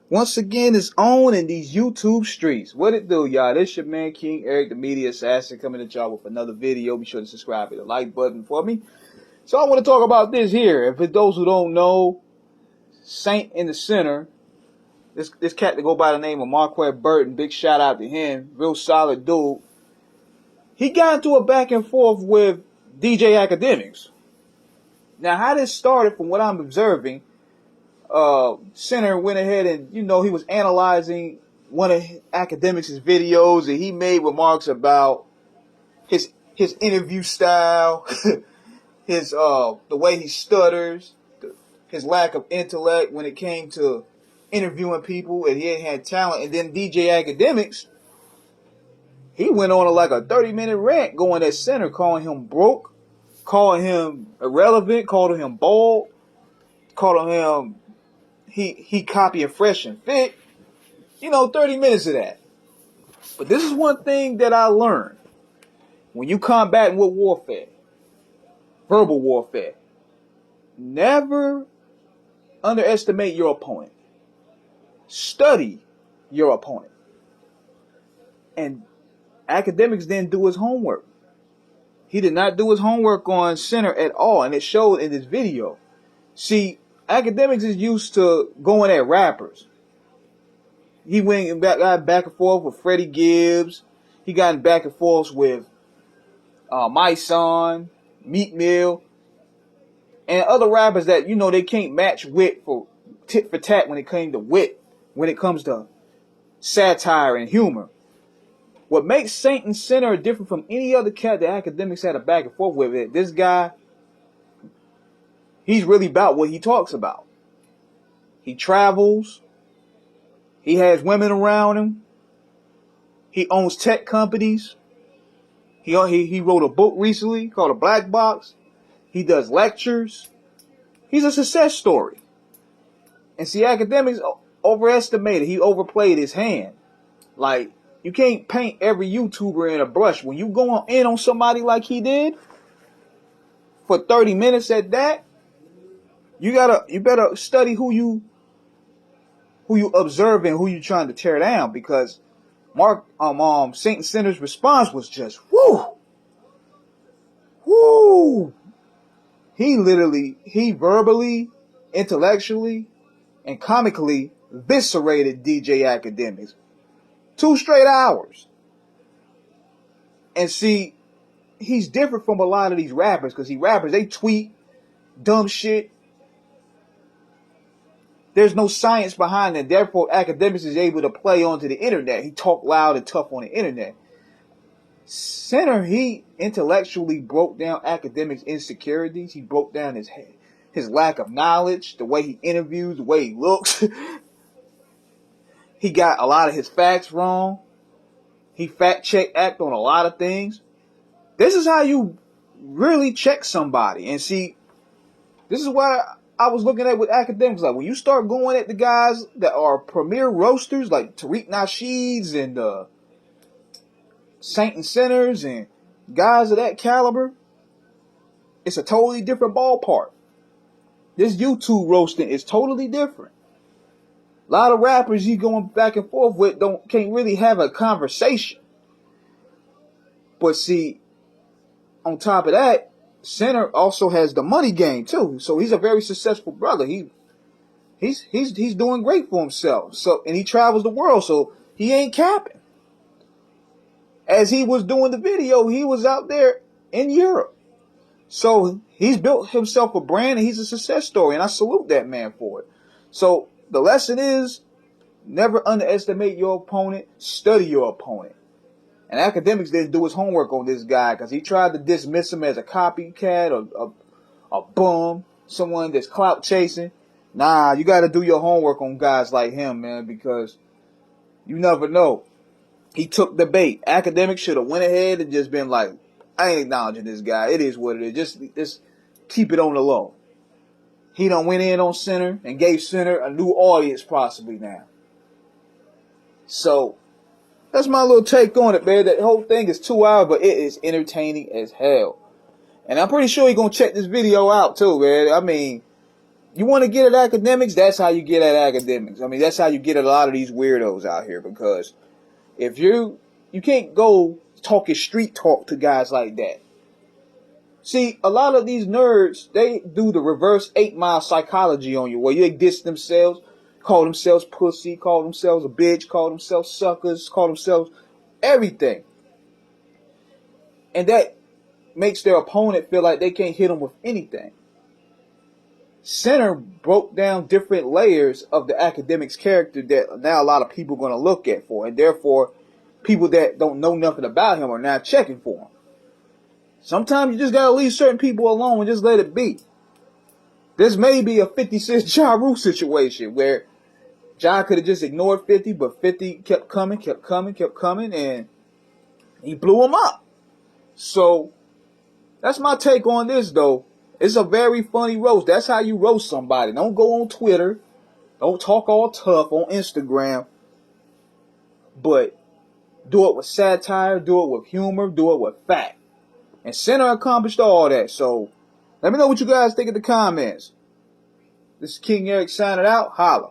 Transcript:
once again is on in these YouTube streets. What it do, y'all? This your man King Eric, the Media Assassin, coming at y'all with another video. Be sure to subscribe, hit the like button for me. So I want to talk about this here. And for those who don't know, Saint in the Center, this cat that go by the name of Marquette Burton, big shout out to him, real solid dude. He got into a back and forth with DJ Akademiks. Now, how this started, from what I'm observing, Center went ahead and, he was analyzing one of Akademiks' videos that he made remarks about his interview style, his the way he stutters, his lack of intellect when it came to interviewing people, and he ain't had talent. And then DJ Akademiks, he went on like a 30-minute rant going at Center, calling him broke, calling him irrelevant, calling him bald, calling him he copying Fresh and Fit. 30 minutes of that. But this is one thing that I learned. When you combat with warfare, verbal warfare, never underestimate your opponent. Study your opponent. And Akademiks didn't do his homework. He did not do his homework on Center at all, and it showed in this video. See, Akademiks is used to going at rappers. He got back and forth with Freddie Gibbs. He got back and forth with My Son, Meek Mill, and other rappers that they can't match wit for tit for tat when it came to wit, when it comes to satire and humor. What makes Saint and Center different from any other cat that Akademiks had a back and forth with, this guy, he's really about what he talks about. He travels. He has women around him. He owns tech companies. He wrote a book recently called A Black Box. He does lectures. He's a success story. And see, Akademiks overestimated. He overplayed his hand. Like, you can't paint every YouTuber in a brush. When you go in on somebody like he did for 30 minutes at that, you better study who you observing, who you trying to tear down, because Saint and Center's response was just woo. He verbally, intellectually, and comically eviscerated DJ Akademiks. 2 straight hours. And see, he's different from a lot of these rappers, because they tweet dumb shit. There's no science behind it. Therefore, Akademiks is able to play onto the internet. He talk loud and tough on the internet. Center, he intellectually broke down Akademiks' insecurities. He broke down his lack of knowledge, the way he interviews, the way he looks. He got a lot of his facts wrong. He act on a lot of things. This is how you really check somebody. And see, this is why I was looking at with Akademiks. Like, when you start going at the guys that are premier roasters, like Tariq Nasheeds and Saint and Centers and guys of that caliber, it's a totally different ballpark. This YouTube roasting is totally different. A lot of rappers you going back and forth with can't really have a conversation. But see, on top of that, Center also has the money game too. So he's a very successful brother. He's doing great for himself. So, and he travels the world, so he ain't capping. As he was doing the video, he was out there in Europe. So he's built himself a brand, and he's a success story, and I salute that man for it. So the lesson is, never underestimate your opponent, study your opponent. And Akademiks didn't do his homework on this guy, because he tried to dismiss him as a copycat or a bum, someone that's clout chasing. Nah, you got to do your homework on guys like him, man, because you never know. He took the bait. Akademiks should have went ahead and just been like, I ain't acknowledging this guy. It is what it is. Just keep it on the low. He done went in on Center and gave Center a new audience possibly now. So that's my little take on it, man. That whole thing is 2 hours, but it is entertaining as hell. And I'm pretty sure he's going to check this video out too, man. I mean, You want to get at Akademiks? That's how you get at Akademiks. I mean, that's how you get at a lot of these weirdos out here, because if you can't go talking street talk to guys like that. See, a lot of these nerds, they do the reverse 8 Mile psychology on you, where they diss themselves, call themselves pussy, call themselves a bitch, call themselves suckers, call themselves everything. And that makes their opponent feel like they can't hit them with anything. Center broke down different layers of the Akademiks character that now a lot of people are going to look at for, and therefore people that don't know nothing about him are now checking for him. Sometimes you just got to leave certain people alone and just let it be. This may be a 50 Cent Ja Rule situation where Ja could have just ignored 50, but 50 kept coming, and he blew him up. So that's my take on this, though. It's a very funny roast. That's how you roast somebody. Don't go on Twitter. Don't talk all tough on Instagram. But do it with satire, do it with humor, do it with fact. And Center accomplished all that. So let me know what you guys think in the comments. This is King Eric signing out. Holla.